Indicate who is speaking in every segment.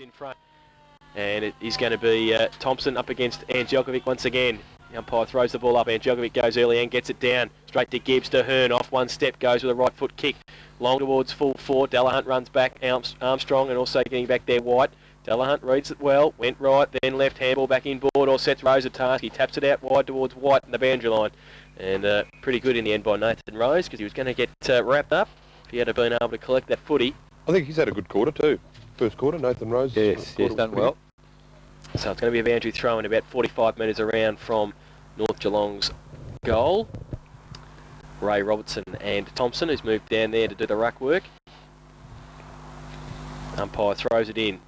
Speaker 1: in front. And it is going to be Thompson up against Angelkovic once again. The umpire throws the ball up. Angelkovic goes early and gets it down. Straight to Gibbs to Hearn. Off one step, goes with a right foot kick. Long towards full forward. Delahunt runs back. Armstrong and also getting back there White. Delahunt reads it well. Went right, then left handball back inboard. Or sets Rose a task. He taps it out wide towards White and the boundary line. And pretty good in the end by Nathan Rose because he was going to get wrapped up if he had been able to collect that footy.
Speaker 2: I think he's had a good quarter too. First quarter, Nathan Rose.
Speaker 3: Yes, he's done well.
Speaker 1: So it's going to be a boundary throw in about 45 metres around from North Geelong's goal. Ray Robertson and Thompson, who's moved down there to do the ruck work. Umpire throws it in.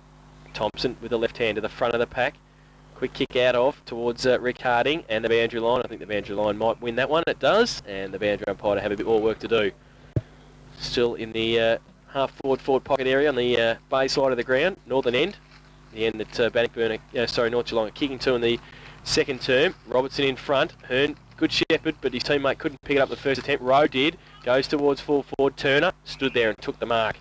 Speaker 1: Thompson with the left hand to the front of the pack. Quick kick out of towards Rick Harding and the boundary line. I think the boundary line might win that one. It does. And the boundary umpire to have a bit more work to do. Still in the half forward pocket area on the bay side of the ground, northern end. The end that Bannockburn, North Geelong are kicking to in the second term. Robertson in front. Hearn, good shepherd, but his teammate couldn't pick it up the first attempt. Rowe did. Goes towards full forward. Turner stood there and took the mark.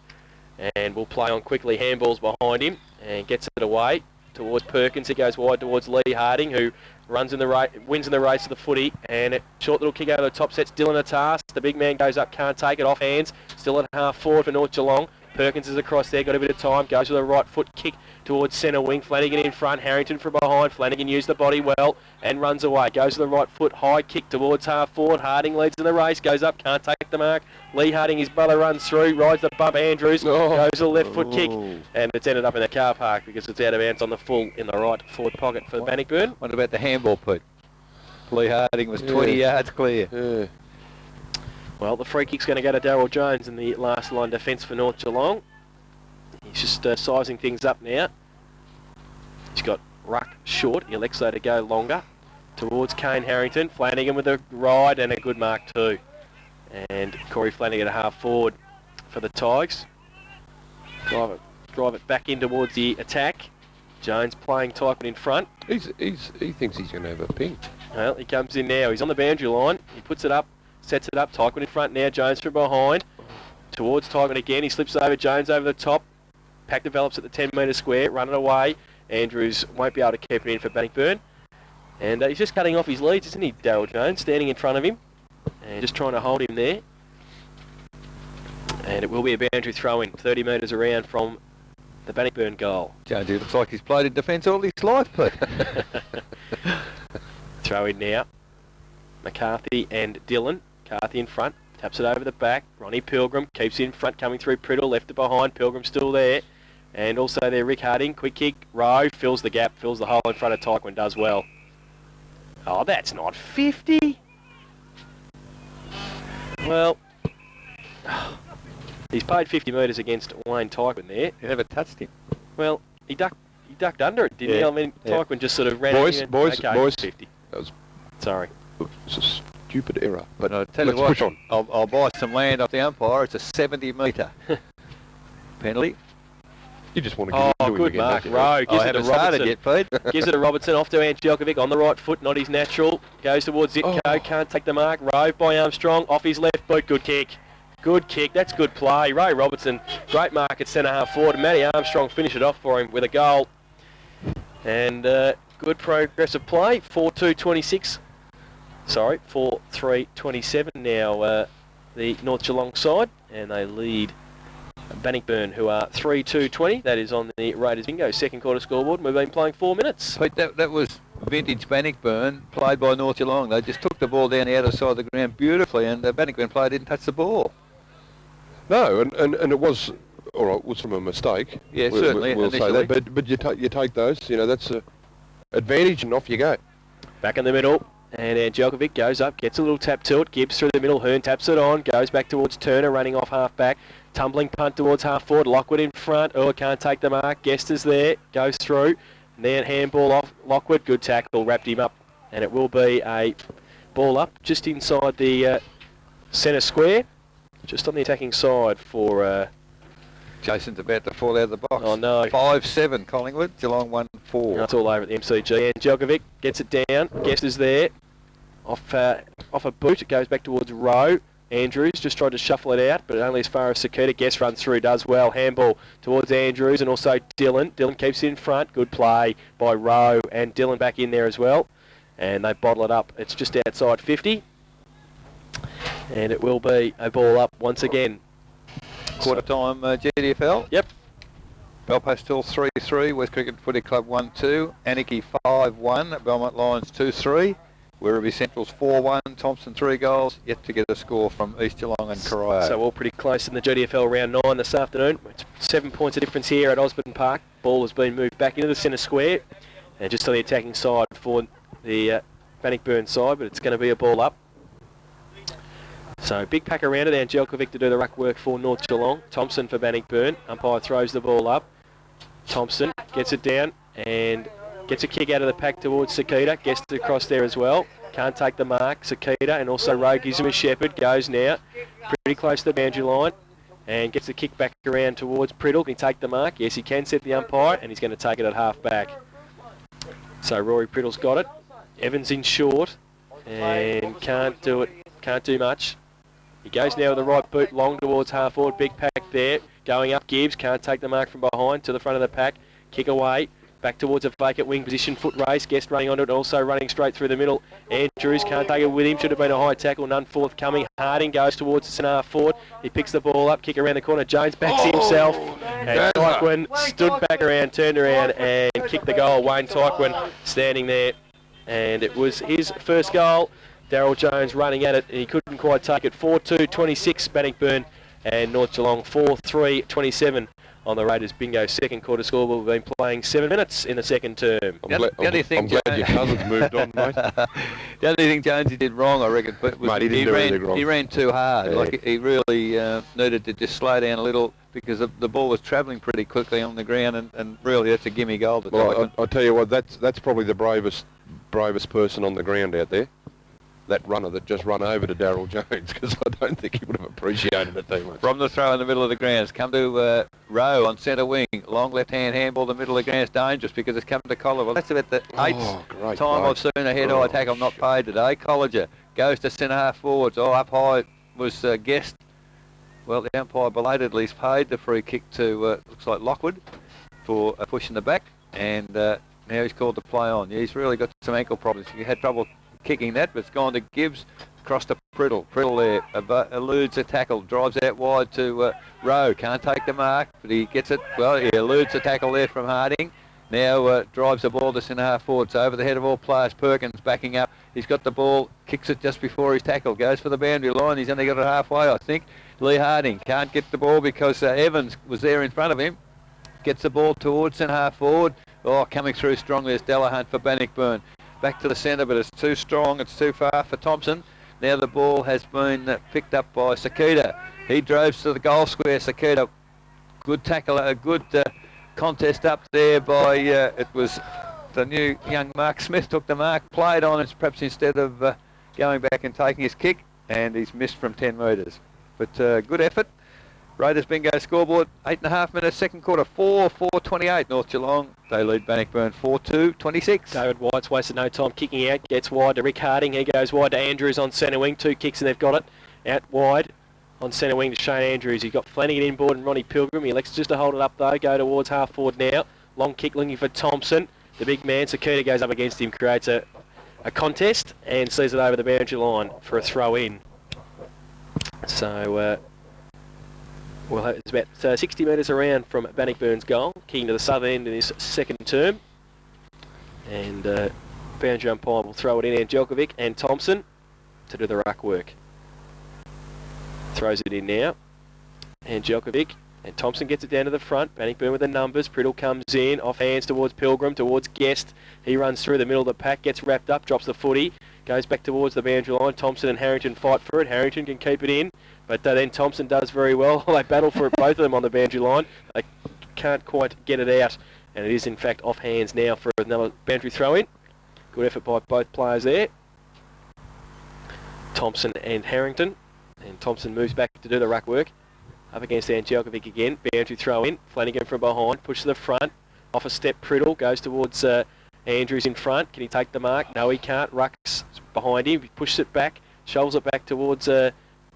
Speaker 1: And will play on quickly. Handballs behind him and gets it away towards Perkins. He goes wide towards Lee Harding, who runs in the wins in the race of the footy. And a short little kick over the top sets Dylan a task. The big man goes up, can't take it, off hands. Still at half forward for North Geelong. Perkins is across there, got a bit of time, goes with a right foot kick towards centre wing. Flanagan in front, Harrington from behind. Flanagan used the body well and runs away. Goes with the right foot, high kick towards half forward. Harding leads in the race, goes up, can't take the mark. Lee Harding, his brother, runs through, rides the bump. Andrews goes with the left foot kick, and it's ended up in the car park because it's out of bounds on the full in the right forward pocket for Bannockburn.
Speaker 3: What about the handball, Pete? Lee Harding was 20 yards clear.
Speaker 2: Yeah.
Speaker 1: Well, the free kick's going to go to Darryl Jones in the last line defence for North Geelong. He's just sizing things up now. He's got ruck short. He elects though to go longer towards Kane Harrington. Flanagan with a ride and a good mark too. And Corey Flanagan at half forward for the Tigers. Drive it back in towards the attack. Jones playing Tyquin in front.
Speaker 2: He thinks he's going to have a ping.
Speaker 1: Well, he comes in now. He's on the boundary line. He puts it up, sets it up. Tyquin in front now. Jones from behind. Towards Tyquin again. He slips over. Jones over the top. Pack develops at the 10 metre square. Run it away. Andrews won't be able to keep it in for Bannockburn. And he's just cutting off his leads, isn't he, Darryl Jones? Standing in front of him. And just trying to hold him there. And it will be a boundary throw-in. 30 metres around from the Bannockburn goal.
Speaker 3: Jonesy looks like he's played in defence all his life, Pete.
Speaker 1: Throw in now. McCarthy and Dillon. McCarthy in front. Taps it over the back. Ronnie Pilgrim keeps in front, coming through Priddle. Left it behind. Pilgrim still there. And also there, Rick Harding. Quick kick. Rowe fills the gap. Fills the hole in front of Tyquin. Does well. Oh, that's not 50. Well, he's played 50 metres against Wayne Tyquin there.
Speaker 3: He never touched him.
Speaker 1: Well, he ducked under it, didn't he? I mean, Tyquin just sort of ran
Speaker 2: Boys,
Speaker 1: in.
Speaker 2: boys,
Speaker 1: Okay,
Speaker 2: boys.
Speaker 1: 50.
Speaker 2: That was,
Speaker 1: Sorry.
Speaker 2: it's a stupid error.
Speaker 3: But I'll tell you
Speaker 2: let's
Speaker 3: what,
Speaker 2: push on.
Speaker 3: I'll buy some land off the umpire. It's a 70 metre penalty.
Speaker 2: You just want to give it to him
Speaker 1: good
Speaker 2: again,
Speaker 1: mark.
Speaker 2: don't you?
Speaker 1: Rowe gives
Speaker 3: I
Speaker 1: it to
Speaker 3: haven't started
Speaker 1: Robertson.
Speaker 3: yet, Pete.
Speaker 1: Gives it to Robertson, off to Angelkovic on the right foot, not his natural. Goes towards Zitko, can't take the mark. Rove by Armstrong, off his left boot, good kick. Good kick, that's good play. Ray Robertson, great mark at centre half forward. Matty Armstrong finished it off for him with a goal. And good progressive play, 4-2-26. Sorry, 4-3-27 now the North Geelong side. And they lead Bannockburn, who are 3-2-20. That is on the Raiders Bingo second quarter scoreboard. We've been playing 4 minutes.
Speaker 3: Pete, that was vintage Bannockburn, played by North Geelong. They just took the ball down the outer side of the ground beautifully, and the Bannockburn player didn't touch the ball.
Speaker 2: No, and it was, all right, was from a mistake.
Speaker 3: Yeah, certainly,
Speaker 2: We'll say
Speaker 3: initially.
Speaker 2: that, but you take those, that's a advantage, and off you go.
Speaker 1: Back in the middle, and Angelkovic goes up, gets a little tap to it. Gibbs through the middle, Hearn taps it on, goes back towards Turner, running off half back. Tumbling punt towards half forward. Lockwood in front. Can't take the mark. Guest is there. Goes through. And then handball off Lockwood. Good tackle. Wrapped him up. And it will be a ball up just inside the centre square. Just on the attacking side for...
Speaker 3: Jason's about to fall out of the box.
Speaker 1: Oh, no.
Speaker 3: 5-7 Collingwood. Geelong 1-4.
Speaker 1: That's all over at the MCG. Angelkovic gets it down. Guest is there. Off a boot. It goes back towards Rowe. Andrews just tried to shuffle it out, but only as far as Sakita. Guest runs through, does well. Handball towards Andrews and also Dylan. Dylan keeps it in front. Good play by Rowe and Dylan back in there as well. And they bottle it up. It's just outside 50. And it will be a ball up once again.
Speaker 3: Quarter time GDFL.
Speaker 1: Yep.
Speaker 3: Belpastel 3-3, West Cricket Footy Club 1-2, Anarchy 5-1, Belmont Lions 2-3, Werribee Central's 4-1, Thompson 3 goals, yet to get a score from East Geelong and Corio.
Speaker 1: So all pretty close in the GDFL round 9 this afternoon. It's 7 points of difference here at Osborne Park. Ball has been moved back into the centre square and just to the attacking side for the Bannockburn side, but it's going to be a ball up. So big pack around it, Angelkovic to do the ruck work for North Geelong. Thompson for Bannockburn. Umpire throws the ball up. Thompson gets it down and gets a kick out of the pack towards Sakita. Gets it across there as well. Can't take the mark. Sakita and also Rowe gives him a shepherd. Goes now. Pretty close to the boundary line. And gets the kick back around towards Priddle. Can he take the mark? Yes, he can, set the umpire. And he's going to take it at half back. So Rory Priddle's got it. Evans in short. And can't do it. Can't do much. He goes now with the right boot long towards half forward. Big pack there. Going up Gibbs. Can't take the mark from behind to the front of the pack. Kick away. Back towards a vacant wing position. Foot race. Guest running onto it. Also running straight through the middle. Andrews can't take it with him. Should have been a high tackle. None forthcoming. Harding goes towards the centre half forward. He picks the ball up. Kick around the corner. Jones backs himself. And Tyquin stood back around, turned around and kicked the goal. Wayne Tyquin standing there. And it was his first goal. Daryl Jones running at it, and he couldn't quite take it. 4-2-26 Bannockburn and North Geelong 4-3-27 on the Raiders bingo second quarter scoreboard. We've been playing 7 minutes in the second term.
Speaker 2: I'm glad your cousin's moved on, mate.
Speaker 3: The only thing Jonesy did wrong, I reckon, was
Speaker 2: mate, he didn't do anything wrong.
Speaker 3: He ran too hard.
Speaker 2: Yeah.
Speaker 3: Like he really needed to just slow down a little because the ball was travelling pretty quickly on the ground, and really that's a gimme goal.
Speaker 2: Well, I'll tell you what, that's probably the bravest person on the ground out there. That runner that just run over to Daryl Jones, because I don't think he would have appreciated it too much.
Speaker 3: From the throw in the middle of the grounds, come to Rowe on centre wing, long left-hand handball, the middle of the grounds, dangerous because it's come to Collier. Well, that's about the eighth time I've seen a head-eye tackle not paid today. Collier goes to centre half forwards. Oh, up high was Guest. Well, the umpire belatedly's paid the free kick to, looks like Lockwood, for a push in the back, and now he's called to play on. Yeah, he's really got some ankle problems. He had trouble kicking that, but it's gone to Gibbs, across to Priddle. Priddle there eludes a tackle, drives out wide to Rowe. Can't take the mark, but he gets it. Well, he eludes a tackle there from Harding. Now drives the ball to centre half forward. So over the head of all players, Perkins backing up. He's got the ball, kicks it just before his tackle, goes for the boundary line. He's only got it halfway, I think. Lee Harding can't get the ball because Evans was there in front of him. Gets the ball towards centre half forward. Oh, coming through strongly is Delahunt for Bannockburn. Back to the centre, but it's too strong. It's too far for Thompson. Now the ball has been picked up by Sakita. He drove to the goal square. Sakita, good tackle, a good contest up there by, it was the new young Mark Smith took the mark, played on it, perhaps instead of going back and taking his kick, and he's missed from 10 metres. But good effort. Raiders bingo scoreboard, 8.5 minutes, second quarter, 4-4-28, North Geelong. They lead Bannockburn 4-2-26.
Speaker 1: David White's wasted no time kicking out, gets wide to Rick Harding. He goes wide to Andrews on centre wing. 2 kicks and they've got it. Out wide on centre wing to Shane Andrews. He's got Flanagan inboard and Ronnie Pilgrim. He elects just to hold it up though, go towards half forward now. Long kick looking for Thompson. The big man, Sakita goes up against him, creates a contest and sees it over the boundary line for a throw in. So, well, it's about 60 metres around from Bannockburn's goal, kicking to the southern end in this second term. And boundary umpire will throw it in, Angelkovic and Thompson to do the ruck work. Throws it in now. Angelkovic and Thompson gets it down to the front. Bannockburn with the numbers. Priddle comes in, off hands towards Pilgrim, towards Guest. He runs through the middle of the pack, gets wrapped up, drops the footy, goes back towards the boundary line. Thompson and Harrington fight for it. Harrington can keep it in. But then Thompson does very well. They battle for it, both of them on the boundary line. They can't quite get it out. And it is, in fact, off hands now for another boundary throw-in. Good effort by both players there. Thompson and Harrington. And Thompson moves back to do the ruck work. Up against Angelkovic again. Boundary throw-in. Flanagan from behind. Push to the front. Off a step, Priddle goes towards Andrews in front. Can he take the mark? No, he can't. Ruck's behind him. He pushes it back. Shovels it back towards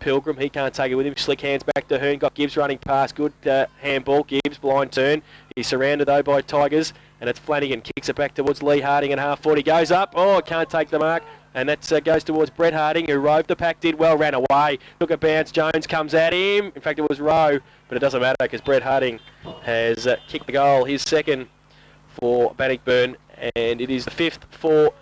Speaker 1: Pilgrim. He can't take it with him. Slick hands back to Hearn. Got Gibbs running past. Good handball. Gibbs, blind turn. He's surrounded, though, by Tigers. And it's Flanagan. Kicks it back towards Lee Harding at half 40. Goes up. Oh, can't take the mark. And that goes towards Brett Harding, who roved the pack, did well, ran away. Took a bounce. Jones comes at him. In fact, it was Rowe. But it doesn't matter because Brett Harding has kicked the goal. His second for Bannockburn. And it is the 5th for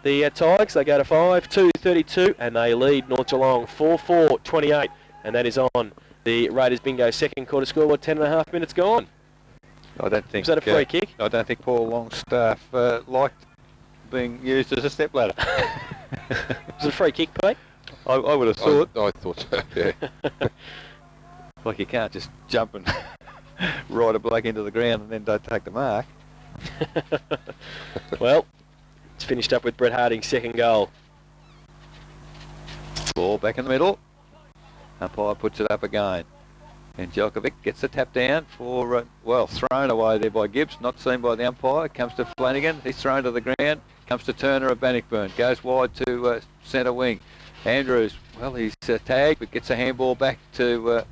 Speaker 1: the Tigers. They go to 5-2-32 and they lead North Geelong 4-4-28. And that is on the Raiders bingo second quarter scoreboard. 10.5 minutes gone.
Speaker 3: I don't think.
Speaker 1: Was that a free kick?
Speaker 3: I don't think Paul Longstaff liked being used as a stepladder.
Speaker 1: Was it a free kick, Pete?
Speaker 3: I would have thought.
Speaker 2: I thought so, yeah.
Speaker 3: Like you can't just jump and ride a bloke into the ground and then don't take the mark.
Speaker 1: Well, it's finished up with Brett Harding's second goal.
Speaker 3: Ball back in the middle. Umpire puts it up again. And Djokovic gets the tap down for, well, thrown away there by Gibbs, not seen by the umpire. Comes to Flanagan, he's thrown to the ground. Comes to Turner of Bannockburn, goes wide to centre wing. Andrews, well, he's tagged, but gets a handball back to,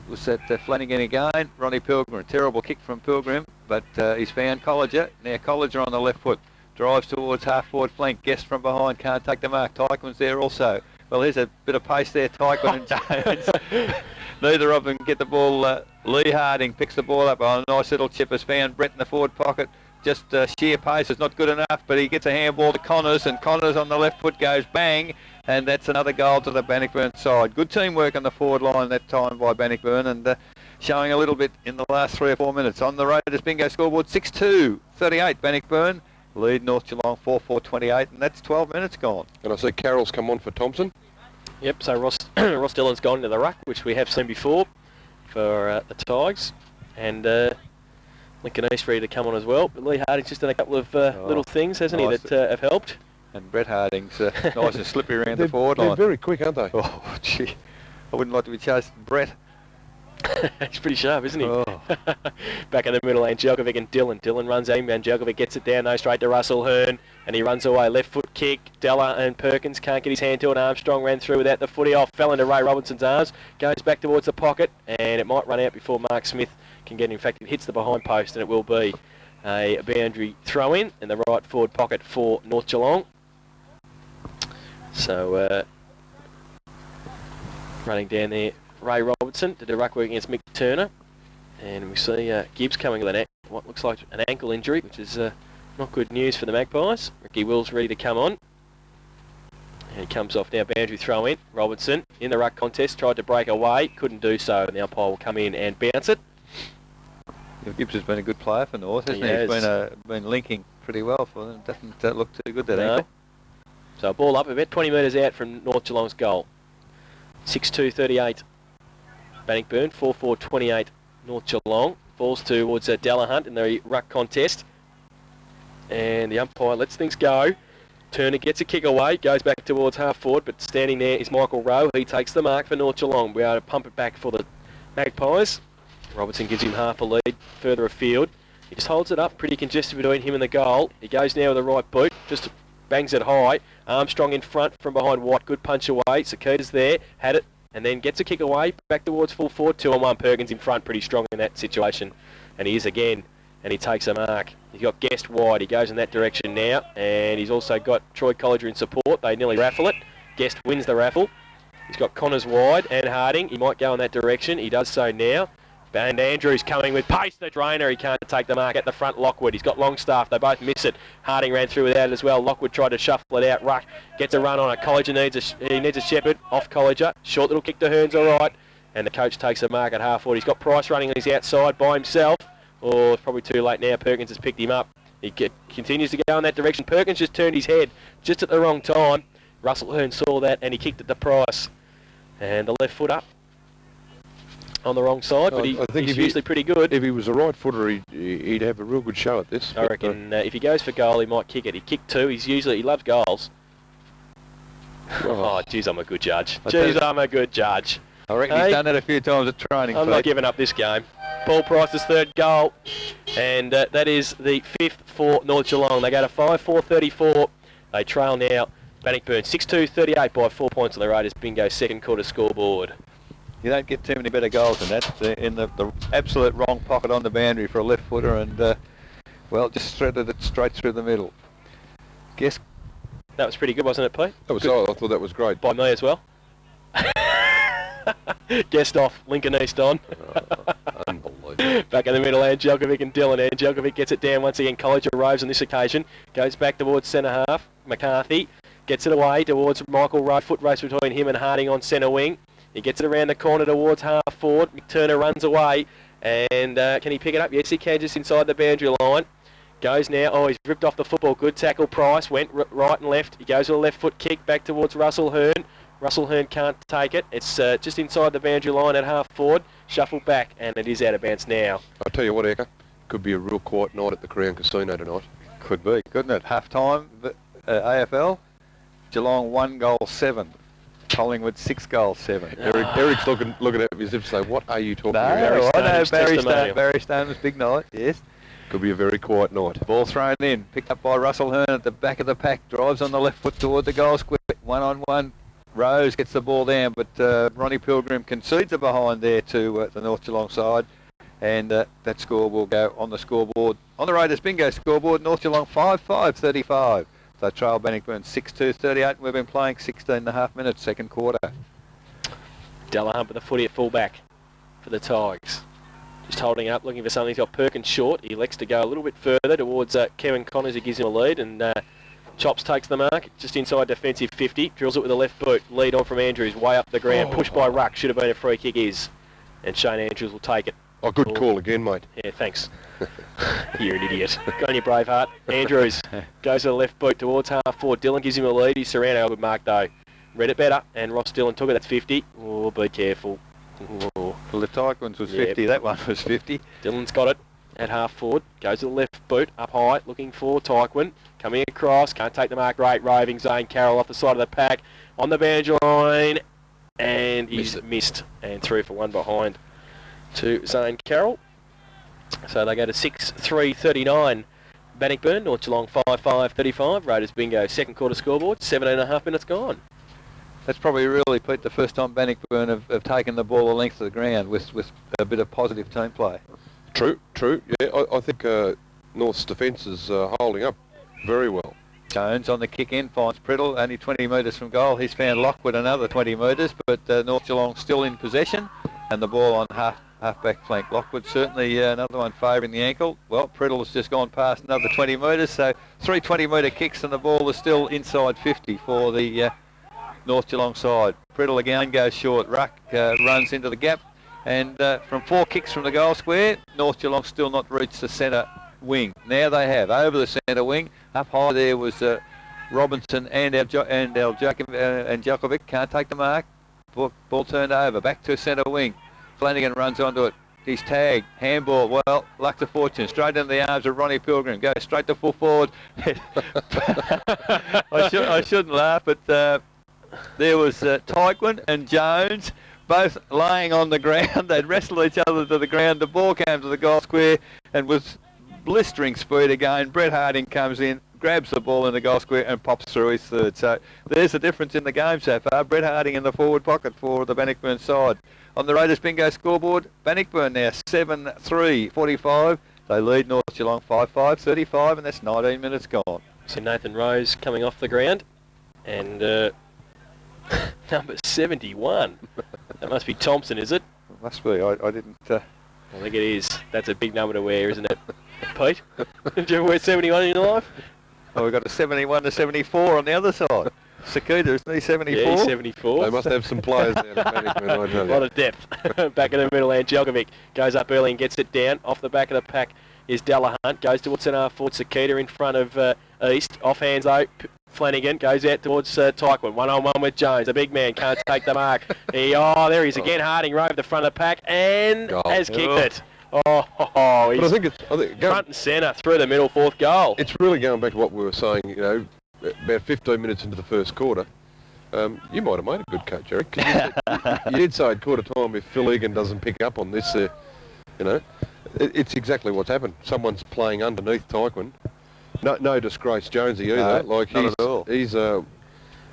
Speaker 3: was that Flanagan again? Ronnie Pilgrim, a terrible kick from Pilgrim, but he's found Colliger. Now Colliger on the left foot, drives towards half-forward flank, Guest from behind, can't take the mark. Tykman's there also. Well, here's a bit of pace there, Tykman and Jones. Neither of them get the ball. Lee Harding picks the ball up on a nice little chip. Has found Brett in the forward pocket. Just sheer pace is not good enough, but he gets a handball to Connors, and Connors on the left foot goes bang, and that's another goal to the Bannockburn side. Good teamwork on the forward line that time by Bannockburn, and showing a little bit in the last 3 or 4 minutes. On the Raiders bingo scoreboard, 6-2-38 Bannockburn. Lead North Geelong 4-4-28, and that's 12 minutes gone.
Speaker 2: And I see Carroll's come on for Thompson.
Speaker 1: Yep, so Ross Dillon's gone into the ruck, which we have seen before for the Tigers. And Lincoln East ready to come on as well. But Lee Harding's just done a couple of little things, hasn't he, that have helped.
Speaker 3: And Brett Harding's nice and slippery around the forward line.
Speaker 2: They're very quick, aren't they?
Speaker 3: Oh, gee. I wouldn't like to be chasing Brett.
Speaker 1: He's pretty sharp, isn't he?
Speaker 3: Oh.
Speaker 1: Back in the middle lane, Djokovic and Dillon. Dillon runs at him, and Djokovic gets it down, straight to Russell Hearn, and he runs away. Left foot kick. Della and Perkins can't get his hand to it. Armstrong ran through without the footy off, fell into Ray Robinson's arms, goes back towards the pocket, and it might run out before Mark Smith can get it. In fact, it hits the behind post, and it will be a boundary throw in the right forward pocket for North Geelong. So, running down there, Ray Robertson did a ruck work against Mick Turner, and we see Gibbs coming with what looks like an ankle injury, which is not good news for the Magpies. Ricky Wills ready to come on, and he comes off now. Boundary throw in. Robertson in the ruck contest tried to break away, couldn't do so, and the umpire will come in and bounce it.
Speaker 3: Well, Gibbs has been a good player for North, hasn't he? He's been linking pretty well for them. Doesn't look too good, that ankle.
Speaker 1: So a ball up about 20 metres out from North Geelong's goal. 6-2-38 Bannockburn, 4-4-28 North Geelong. Falls towards Delahunt in the ruck contest. And the umpire lets things go. Turner gets a kick away, goes back towards half forward, but standing there is Michael Rowe. He takes the mark for North Geelong. We are to pump it back for the Magpies. Robertson gives him half a lead further afield. He just holds it up, pretty congested between him and the goal. He goes now with the right boot, just bangs it high. Armstrong in front from behind Watt, good punch away. Sakita's there, had it, and then gets a kick away, back towards full forward, 2-on-1. Perkins in front, pretty strong in that situation. And he is again, and he takes a mark. He's got Guest wide, he goes in that direction now, and he's also got Troy Colliger in support. They nearly raffle it. Guest wins the raffle. He's got Connors wide and Harding. He might go in that direction. He does so now. And Andrews coming with pace, the drainer. He can't take the mark at the front. Lockwood, he's got Longstaff. They both miss it. Harding ran through without it as well. Lockwood tried to shuffle it out. Ruck gets a run on it. Colliger needs a shepherd off Colliger. Short little kick to Hearn's all right. And the coach takes a mark at half forward. He's got Price running on his outside by himself. Oh, it's probably too late now. Perkins has picked him up. He continues to go in that direction. Perkins just turned his head just at the wrong time. Russell Hearn saw that and he kicked it to Price. And the left foot up on the wrong side, but he's usually pretty good.
Speaker 2: If he was a right footer, he'd have a real good show at this.
Speaker 1: I reckon if he goes for goal, he might kick it. He kicked 2. He loves goals. Oh, geez, I'm a good judge. I'm a good judge.
Speaker 3: I reckon he's done that a few times at training.
Speaker 1: I'm not giving up this game. Paul Price's third goal, and that is the 5th for North Geelong. They go to 5-4-34. They trail now Bannockburn 6-2, 38 by 4 points on the Raiders bingo second quarter scoreboard.
Speaker 3: You don't get too many better goals than that. They're in the absolute wrong pocket on the boundary for a left footer, and well, just threaded it straight through the middle. Guess
Speaker 1: that was pretty good, wasn't it, Pete?
Speaker 2: That was. I thought that was great.
Speaker 1: By me as well. Guest off, Lincoln East on.
Speaker 2: Unbelievable.
Speaker 1: Back in the middle, Angelkovic and Dylan. Angelkovic gets it down once again. College arrives on this occasion. Goes back towards centre half. McCarthy gets it away towards Michael Rowe. Foot race between him and Harding on centre wing. He gets it around the corner towards half forward. McTurner runs away. And can he pick it up? Yes, he can, just inside the boundary line. Goes now. Oh, he's ripped off the football. Good tackle. Price went right and left. He goes with a left foot kick back towards Russell Hearn. Russell Hearn can't take it. It's just inside the boundary line at half forward. Shuffle back, and it is out of bounds now.
Speaker 2: I'll tell you what, Eka. Could be a real quiet night at the Crown Casino tonight.
Speaker 3: could be, couldn't it? Half time, AFL. Geelong 1 goal 7. Collingwood 6 goals 7.
Speaker 2: Eric's looking at me as if to say, what are you talking about?
Speaker 3: I know, Barry Stone's big night, yes.
Speaker 2: Could be a very quiet night.
Speaker 3: Ball thrown in, picked up by Russell Hearn at the back of the pack, drives on the left foot toward the goal square, 1-on-1. Rose gets the ball down, but Ronnie Pilgrim concedes it behind there to the North Geelong side, and that score will go on the scoreboard. On the Raiders bingo scoreboard, North Geelong 5-5-35. So trail Bannockburn 6-2-38. We've been playing 16.5 minutes, second quarter.
Speaker 1: Delahunt with the footy at full-back for the Tigers. Just holding up, looking for something. He's got Perkins short. He elects to go a little bit further towards Kevin Connors, who gives him a lead, and Chops takes the mark, just inside defensive 50, drills it with a left boot, lead on from Andrews, way up the ground, pushed by Ruck, should have been a free kick, and Shane Andrews will take it.
Speaker 2: Oh, good call again, mate.
Speaker 1: Yeah, thanks. You're an idiot. Go on, you Braveheart. Andrews goes to the left boot towards half forward. Dylan gives him a lead. He's surrounded. Good mark, though. Read it better, and Ross Dillon took it. That's 50. Oh, be careful. Oh.
Speaker 3: Well, the Tyquins was 50. That one was 50.
Speaker 1: Dylan's got it at half forward. Goes to the left boot, up high, looking for Tyquin. Coming across, can't take the mark. Great roving Zane Carroll off the side of the pack. On the boundary line, and he's missed. And through for one behind to Zane Carroll. So they go to 6-3-39. Bannockburn, North Geelong 5-5-35. Raiders bingo, second quarter scoreboard, 17.5 minutes gone.
Speaker 3: That's probably really, Pete, the first time Bannockburn have taken the ball a length of the ground with a bit of positive team play.
Speaker 2: True. Yeah, I think North's defence is holding up very well.
Speaker 3: Jones on the kick in, finds Priddle, only 20 metres from goal. He's found Lockwood another 20 metres, but North Geelong still in possession, and the ball on half-back flank. Lockwood certainly another one favouring the ankle. Well, Priddle's just gone past another 20 metres, so 3 20-metre kicks, and the ball is still inside 50 for the North Geelong side. Priddle again goes short. Ruck runs into the gap, and from 4 kicks from the goal square, North Geelong still not reached the centre wing. Now they have, over the centre wing. Up high there was Robinson and Djokovic. Can't take the mark. Ball turned over. Back to centre wing. Flanagan runs onto it. He's tagged. Handball. Well, luck to fortune. Straight into the arms of Ronnie Pilgrim. Goes straight to full forward. I shouldn't laugh, but there was Tyquin and Jones both laying on the ground. They'd wrestled each other to the ground. The ball came to the goal square and was blistering speed again. Brett Harding comes in, grabs the ball in the goal square and pops through his third. So there's the difference in the game so far. Brett Harding in the forward pocket for the Bannockburn side. On the Raiders bingo scoreboard, Bannockburn now 7-3-45. They lead North Geelong 5-5-35, and that's 19 minutes gone.
Speaker 1: So Nathan Rose coming off the ground, and number 71. That must be Thompson, is it?
Speaker 3: It must be. I didn't...
Speaker 1: I think it is. That's a big number to wear, isn't it? Pete, did you ever wear 71 in your life?
Speaker 3: Oh, we've got a 71 to 74 on the other side. Sakita, isn't he 74?
Speaker 1: Yeah, he's 74.
Speaker 2: They must have some players there.
Speaker 1: A lot of depth. Back in the middle, Angelkovic goes up early and gets it down. Off the back of the pack is Delahunt. Goes towards centre forward. Sakita in front of East. Off hands though. Flanagan goes out towards Tyquin. 1-on-1 with Jones. The big man can't take the mark. There he is again. Harding rove the front of the pack and has kicked it. He's
Speaker 2: I think
Speaker 1: front and centre through the middle, fourth goal.
Speaker 2: It's really going back to what we were saying, about 15 minutes into the first quarter. You might have made a good coach, Eric. You did say at quarter time if Phil Egan doesn't pick up on this, it's exactly what's happened. Someone's playing underneath Tyquin. No disgrace, Jonesy either.
Speaker 3: No, not at all.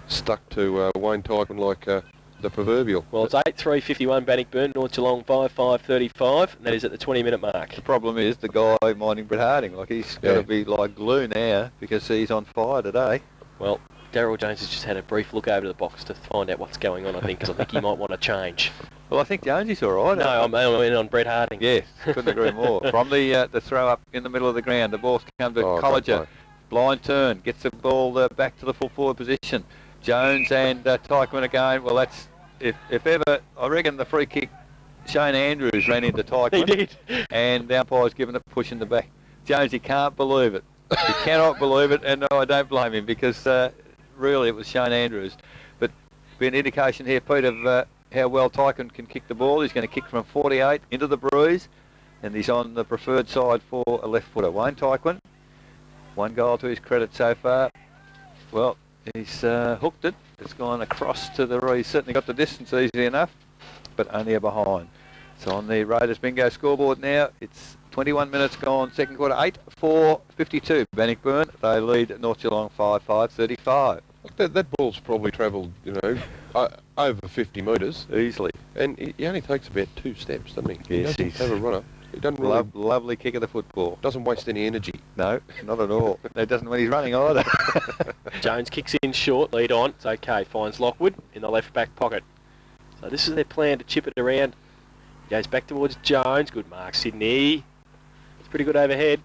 Speaker 2: stuck to Wayne Tyson like the proverbial.
Speaker 1: Well, it's 8:3:51 Bannockburn, North Geelong 5:35, and that is at the 20-minute mark.
Speaker 3: The problem is the guy minding Brett Harding. Like, he's got to be like glue now because he's on fire today.
Speaker 1: Well, Daryl Jones has just had a brief look over to the box to find out what's going on, I think, because I think he might want to change.
Speaker 3: Well, I think Jonesy's all right.
Speaker 1: No, I'm in on Brett Harding.
Speaker 3: Yes, couldn't agree more. From the throw up in the middle of the ground, the ball's come to Colliger. Blind turn, gets the ball back to the full forward position. Jones and Tyquin again. Well, that's, if ever, I reckon the free kick, Shane Andrews ran into Tyquin.
Speaker 1: He did.
Speaker 3: And the umpire's given a push in the back. Jones, he can't believe it. He cannot believe it, and no, I don't blame him, because really it was Shane Andrews. But be an indication here, Pete, of how well Tyquin can kick the ball. He's going to kick from 48 into the breeze, and he's on the preferred side for a left footer. Wayne Tyquin, 1 goal to his credit so far. Well, he's hooked it. It's gone across to the He's certainly got the distance easily enough, but only a behind. So on the Raiders bingo scoreboard now, it's 21 minutes gone, second quarter, 8:4:52. Bannockburn, they lead North Geelong 5-5-35.
Speaker 2: That ball's probably travelled, over 50 metres.
Speaker 3: Easily.
Speaker 2: And he only takes about 2 steps, doesn't he?
Speaker 3: Yes,
Speaker 2: he doesn't have a runner. He doesn't really...
Speaker 3: Lovely kick of the football.
Speaker 2: Doesn't waste any energy.
Speaker 3: No, not at all. It doesn't when he's running either.
Speaker 1: Jones kicks in short, lead on. It's okay. Finds Lockwood in the left back pocket. So this is their plan to chip it around. Goes back towards Jones. Good mark, Sydney. It's pretty good overhead.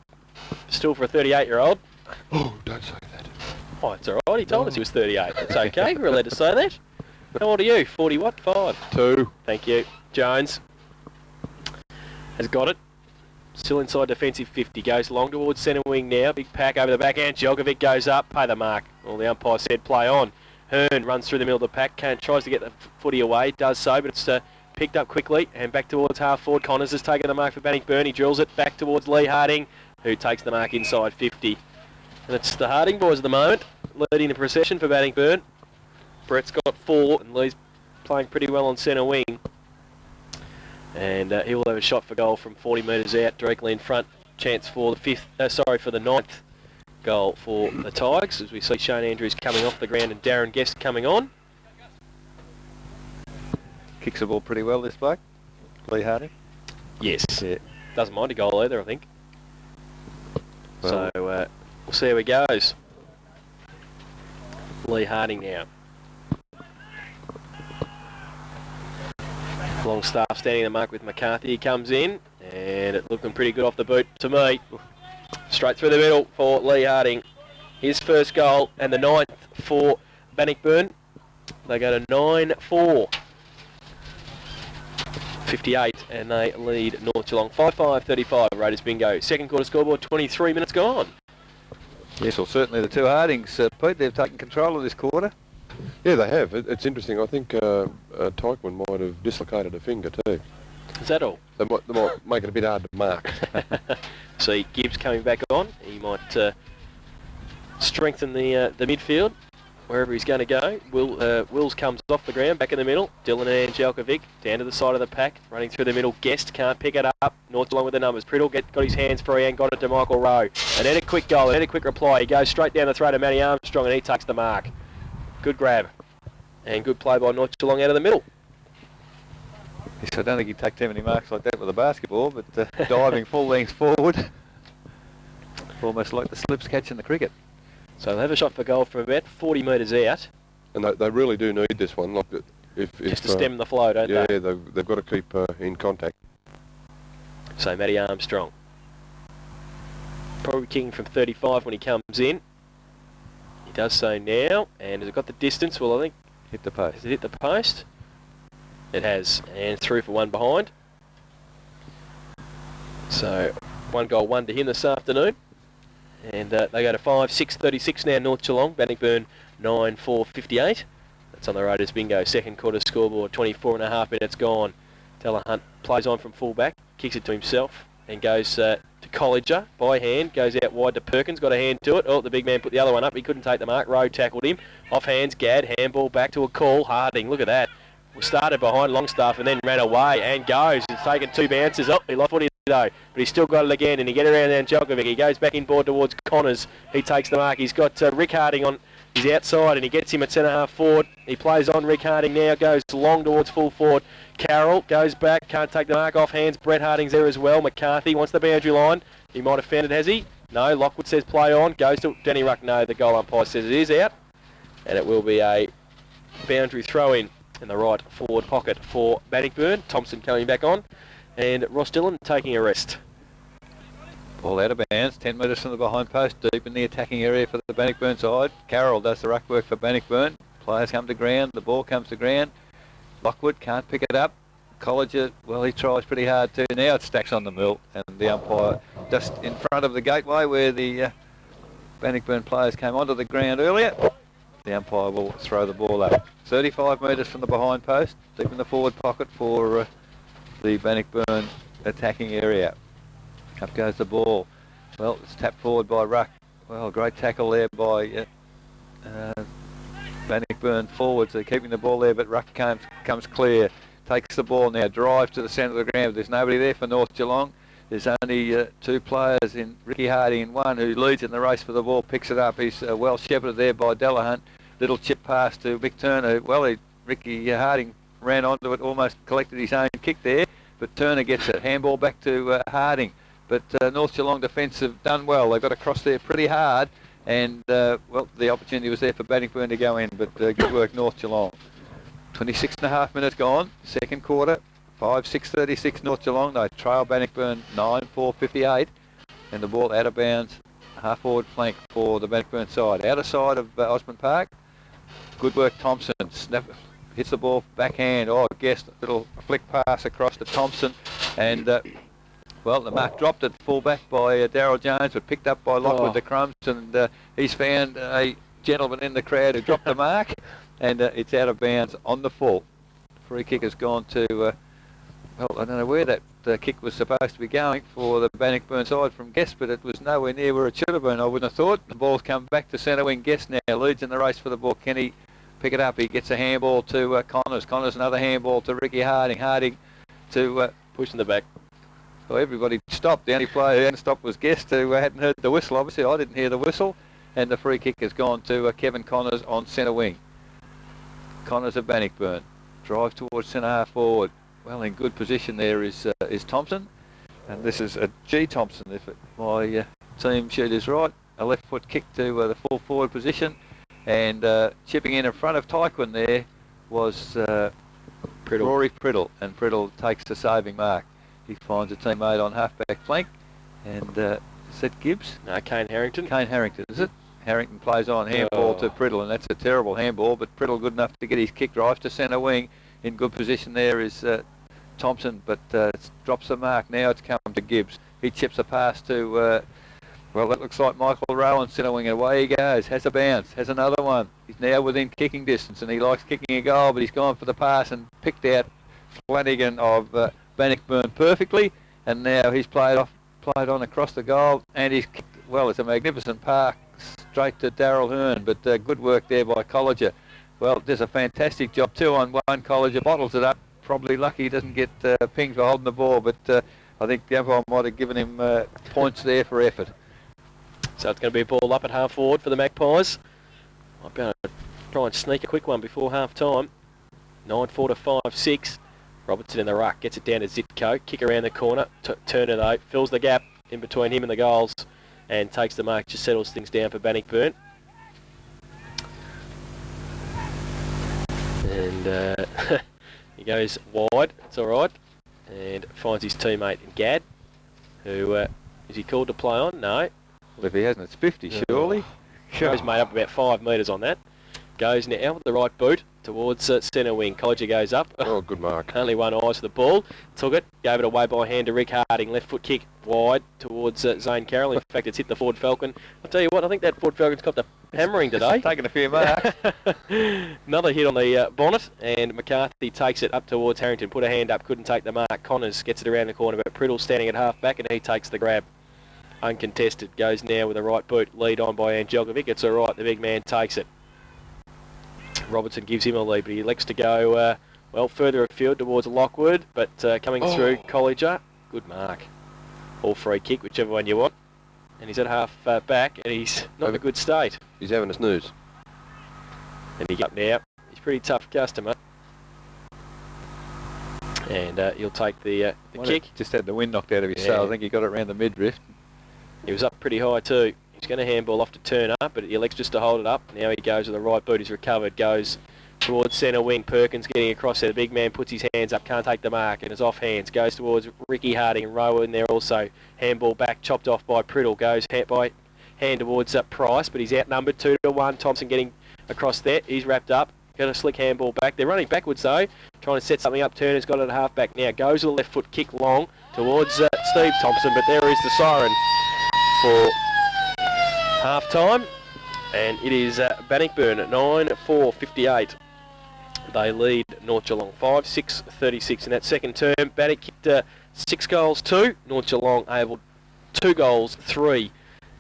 Speaker 1: Still for a 38-year-old.
Speaker 2: Oh, don't say that.
Speaker 1: Oh, it's all right. He told us he was 38. It's okay. We're allowed to say that. How old are you? 40 what? 5?
Speaker 2: 2.
Speaker 1: Thank you. Jones has got it. Still inside defensive 50. Goes long towards centre wing now. Big pack over the backhand. Jelkovic goes up. Pay the mark. Well, the umpire said play on. Hearn runs through the middle of the pack. Tries to get the footy away. Does so, but it's picked up quickly. And back towards half forward. Connors has taken the mark for Bannockburn. He drills it back towards Lee Harding, who takes the mark inside 50. And it's the Harding boys at the moment, leading the procession for Bannockburn. Brett's got 4, and Lee's playing pretty well on centre wing. And he will have a shot for goal from 40 metres out, directly in front. Chance for the for the 9th goal for the Tigers, as we see Shane Andrews coming off the ground and Darren Guest coming on.
Speaker 3: Kicks the ball pretty well, this bloke, Lee Harding.
Speaker 1: Yes.
Speaker 3: Yeah.
Speaker 1: Doesn't mind a goal either, I think.
Speaker 3: Well,
Speaker 1: So we'll see how he goes. Lee Harding now. Longstaff standing the mark with McCarthy. He comes in, and it looking pretty good off the boot to me. Straight through the middle for Lee Harding. His first goal, and the 9th for Bannockburn. They go to 9-4. 58, and they lead North Geelong 5-5-35. Raiders bingo. Second quarter scoreboard, 23 minutes gone.
Speaker 3: Yes, well, certainly the 2 Hardings, Pete, they've taken control of this quarter.
Speaker 2: Yeah, they have. It's interesting. I think Tyquin might have dislocated a finger too.
Speaker 1: Is that all?
Speaker 2: They might make it a bit hard to mark.
Speaker 1: See Gibbs coming back on. He might strengthen the midfield wherever he's going to go. Wills comes off the ground, back in the middle. Dylan and Jelkovic down to the side of the pack, running through the middle. Guest can't pick it up. North Geelong with the numbers. Priddle got his hands free and got it to Michael Rowe. And then a quick goal, and then a quick reply. He goes straight down the throat of Matty Armstrong, and he takes the mark. Good grab. And good play by North Geelong out of the middle.
Speaker 3: Yes, I don't think he'd take too many marks like that with a basketball, but diving full length forward. Almost like the slips catching the cricket.
Speaker 1: So they have a shot for goal from about 40 metres out.
Speaker 2: And they really do need this one. Like
Speaker 1: Just to stem the flow, don't
Speaker 2: they?
Speaker 1: they?
Speaker 2: Yeah, they've got to keep in contact.
Speaker 1: So Matty Armstrong. Probably kicking from 35 when he comes in. He does so now, and has it got the distance? Well, I think...
Speaker 3: Hit the post.
Speaker 1: Has it hit the post? It has, and through for 1 behind. So 1 goal, 1 to him this afternoon. And they go to 5-6-36 now, North Geelong. Bannockburn 9-4-58. That's on the Raiders bingo. Second quarter scoreboard, 24.5 minutes gone. Hunt plays on from full-back, kicks it to himself, and goes to Colliger by hand, goes out wide to Perkins, got a hand to it. Oh, the big man put the other one up. He couldn't take the mark. Rowe tackled him. Off hands, Gadd, handball back to a call. Harding, look at that. Started behind Longstaff and then ran away and goes. He's taken 2 bounces. Oh, he lost footy though, but he's still got it again, and he get around there, Jelkovic. He goes back in board towards Connors. He takes the mark. He's got Rick Harding on He's outside and he gets him at centre half forward. He plays on. Rick Harding now goes long towards full forward. Carroll goes back, can't take the mark off hands. Brett Harding's there as well. McCarthy wants the boundary line. He might have found it, has he? No, Lockwood says play on. Goes to Danny Ruck. No, the goal umpire says it is out. And it will be a boundary throw in the right forward pocket for Bannockburn. Thompson coming back on. And Ross Dillon taking a rest.
Speaker 3: Ball out of bounds, 10 metres from the behind post, deep in the attacking area for the Bannockburn side. Carroll does the ruck work for Bannockburn. Players come to ground, the ball comes to ground. Lockwood can't pick it up. Colliger, well, he tries pretty hard too. Now it stacks on the mill, and the umpire just in front of the gateway where the Bannockburn players came onto the ground earlier. The umpire will throw the ball up. 35 metres from the behind post, deep in the forward pocket for the Bannockburn attacking area. Up goes the ball. Well, it's tapped forward by Ruck. Well, great tackle there by Bannockburn forwards. They're keeping the ball there, but Ruck comes clear. Takes the ball now, drives to the centre of the ground. There's nobody there for North Geelong. There's only two players in Ricky Harding and one who leads in the race for the ball, picks it up. He's well shepherded there by Delahunt. Little chip pass to Mick Turner. Well, Ricky Harding ran onto it, almost collected his own kick there, but Turner gets it. Handball back to Harding. But North Geelong defence have done well. They've got across there pretty hard, and well, the opportunity was there for Bannockburn to go in, but good work North Geelong. 26.5 minutes gone, second quarter, 5-6-36 North Geelong. They trail Bannockburn 9-4-58, and the ball out of bounds, half forward flank for the Bannockburn side. Outer side of Osborne Park, good work Thompson, snap, hits the ball backhand, Guest, little flick pass across to Thompson, and well, the mark dropped at fullback by Darryl Jones, but picked up by Lockwood the crumbs, and he's found a gentleman in the crowd who dropped the mark, and it's out of bounds on the full. Free kick has gone to, well, I don't know where that kick was supposed to be going for the Bannockburn side from Guest, but it was nowhere near where it should have been, I wouldn't have thought. The ball's come back to centre wing. Guest now leads in the race for the ball. Can he pick it up? He gets a handball to Connors. Connors another handball to Ricky Harding. Harding to
Speaker 1: push in the back.
Speaker 3: Well, everybody stopped. The only player who hadn't stopped was Guest, who hadn't heard the whistle. Obviously, I didn't hear the whistle. And the free kick has gone to Kevin Connors on centre wing. Connors of Bannockburn. Drive towards centre half forward. Well, in good position there is Thompson. And this is a G. Thompson, if my team sheet is right. A left foot kick to the full forward position. And chipping in front of Tyquin there was Rory Priddle. And Priddle takes the saving mark. He finds a teammate on half-back flank, and is that Gibbs?
Speaker 1: No, Kane Harrington.
Speaker 3: Kane Harrington, is it? Harrington plays on, handball to Priddle, and that's a terrible handball, but Priddle good enough to get his kick, drives to centre wing. In good position there is Thompson, but drops the mark. Now it's come to Gibbs. He chips a pass to, well, that looks like Michael Rowe on centre wing, and away he goes. Has a bounce, has another one. He's now within kicking distance, and he likes kicking a goal, but he's gone for the pass and picked out Flanagan of Bannockburn perfectly, and now he's played on across the goal, and he's kicked, well, it's a magnificent park straight to Darryl Hearn, but good work there by Colliger. Well, does a fantastic job, 2-on-1. Colliger bottles it up, probably lucky he doesn't get pinged for holding the ball, but I think the umpire might have given him points there for effort.
Speaker 1: So it's going to be a ball up at half forward for the Magpies. I'll be able to try and sneak a quick one before half time. 9-4 to 5-6. Robertson in the ruck, gets it down to Zitko, kick around the corner, Turner though, fills the gap in between him and the goals and takes the mark, just settles things down for Bannockburn. And he goes wide, it's alright, and finds his teammate Gad, who, is he called to play on? No.
Speaker 3: Well, if he hasn't, it's 50, surely.
Speaker 1: He's made up about 5 metres on that. Goes now with the right boot towards centre wing. Colliger goes up.
Speaker 2: Oh, good mark.
Speaker 1: Only one eye for the ball. Took it, gave it away by hand to Rick Harding. Left foot kick wide towards Zane Carroll. In fact, it's hit the Ford Falcon. I'll tell you what, I think that Ford Falcon's got the hammering today.
Speaker 3: Taking a few marks.
Speaker 1: Another hit on the bonnet, and McCarthy takes it up towards Harrington. Put a hand up, couldn't take the mark. Connors gets it around the corner, but Priddle standing at half back, and he takes the grab. Uncontested. Goes now with the right boot. Lead on by Angelkovic. It's all right. The big man takes it. Robertson gives him a lead, but he elects to go, well, further afield towards Lockwood, but coming through Colliger. Good mark. All free kick, whichever one you want. And he's at half back, and he's not in a good state.
Speaker 2: He's having a snooze.
Speaker 1: And he up now. He's a pretty tough customer. And he'll take the kick.
Speaker 3: Just had the wind knocked out of his sail. I think he got it around the midriff.
Speaker 1: He was up pretty high too. He's going to handball off to turn up, but he elects just to hold it up. Now he goes with the right boot. He's recovered. Goes towards centre wing. Perkins getting across there. The big man puts his hands up. Can't take the mark and is off hands. Goes towards Ricky Harding and Rower in there also. Handball back. Chopped off by Priddle. Goes hand towards Price, but he's outnumbered 2-1. Thompson getting across there. He's wrapped up. Got a slick handball back. They're running backwards though. Trying to set something up. Turner's got it at half back now. Goes with the left foot kick long towards Steve Thompson, but there is the siren for half time. And it is Bannockburn at 9-4-58. They lead North Geelong 5-6-36 in that second term. Bannock kicked 6 goals, 2. North Geelong able 2 goals, 3.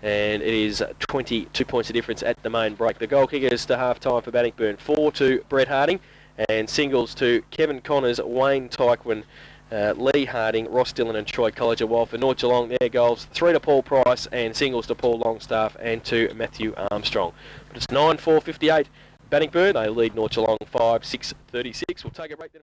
Speaker 1: And it is 22 points of difference at the main break. The goal kickers to half-time for Bannockburn. 4 to Brett Harding, and singles to Kevin Connors, Wayne Tyquin, Lee Harding, Ross Dillon and Troy Colliger. While for North Geelong, their goals 3 to Paul Price and singles to Paul Longstaff and to Matthew Armstrong. But it's 9-4-58. Bannockburn, they lead North Geelong 5-6-36. We'll take a break then.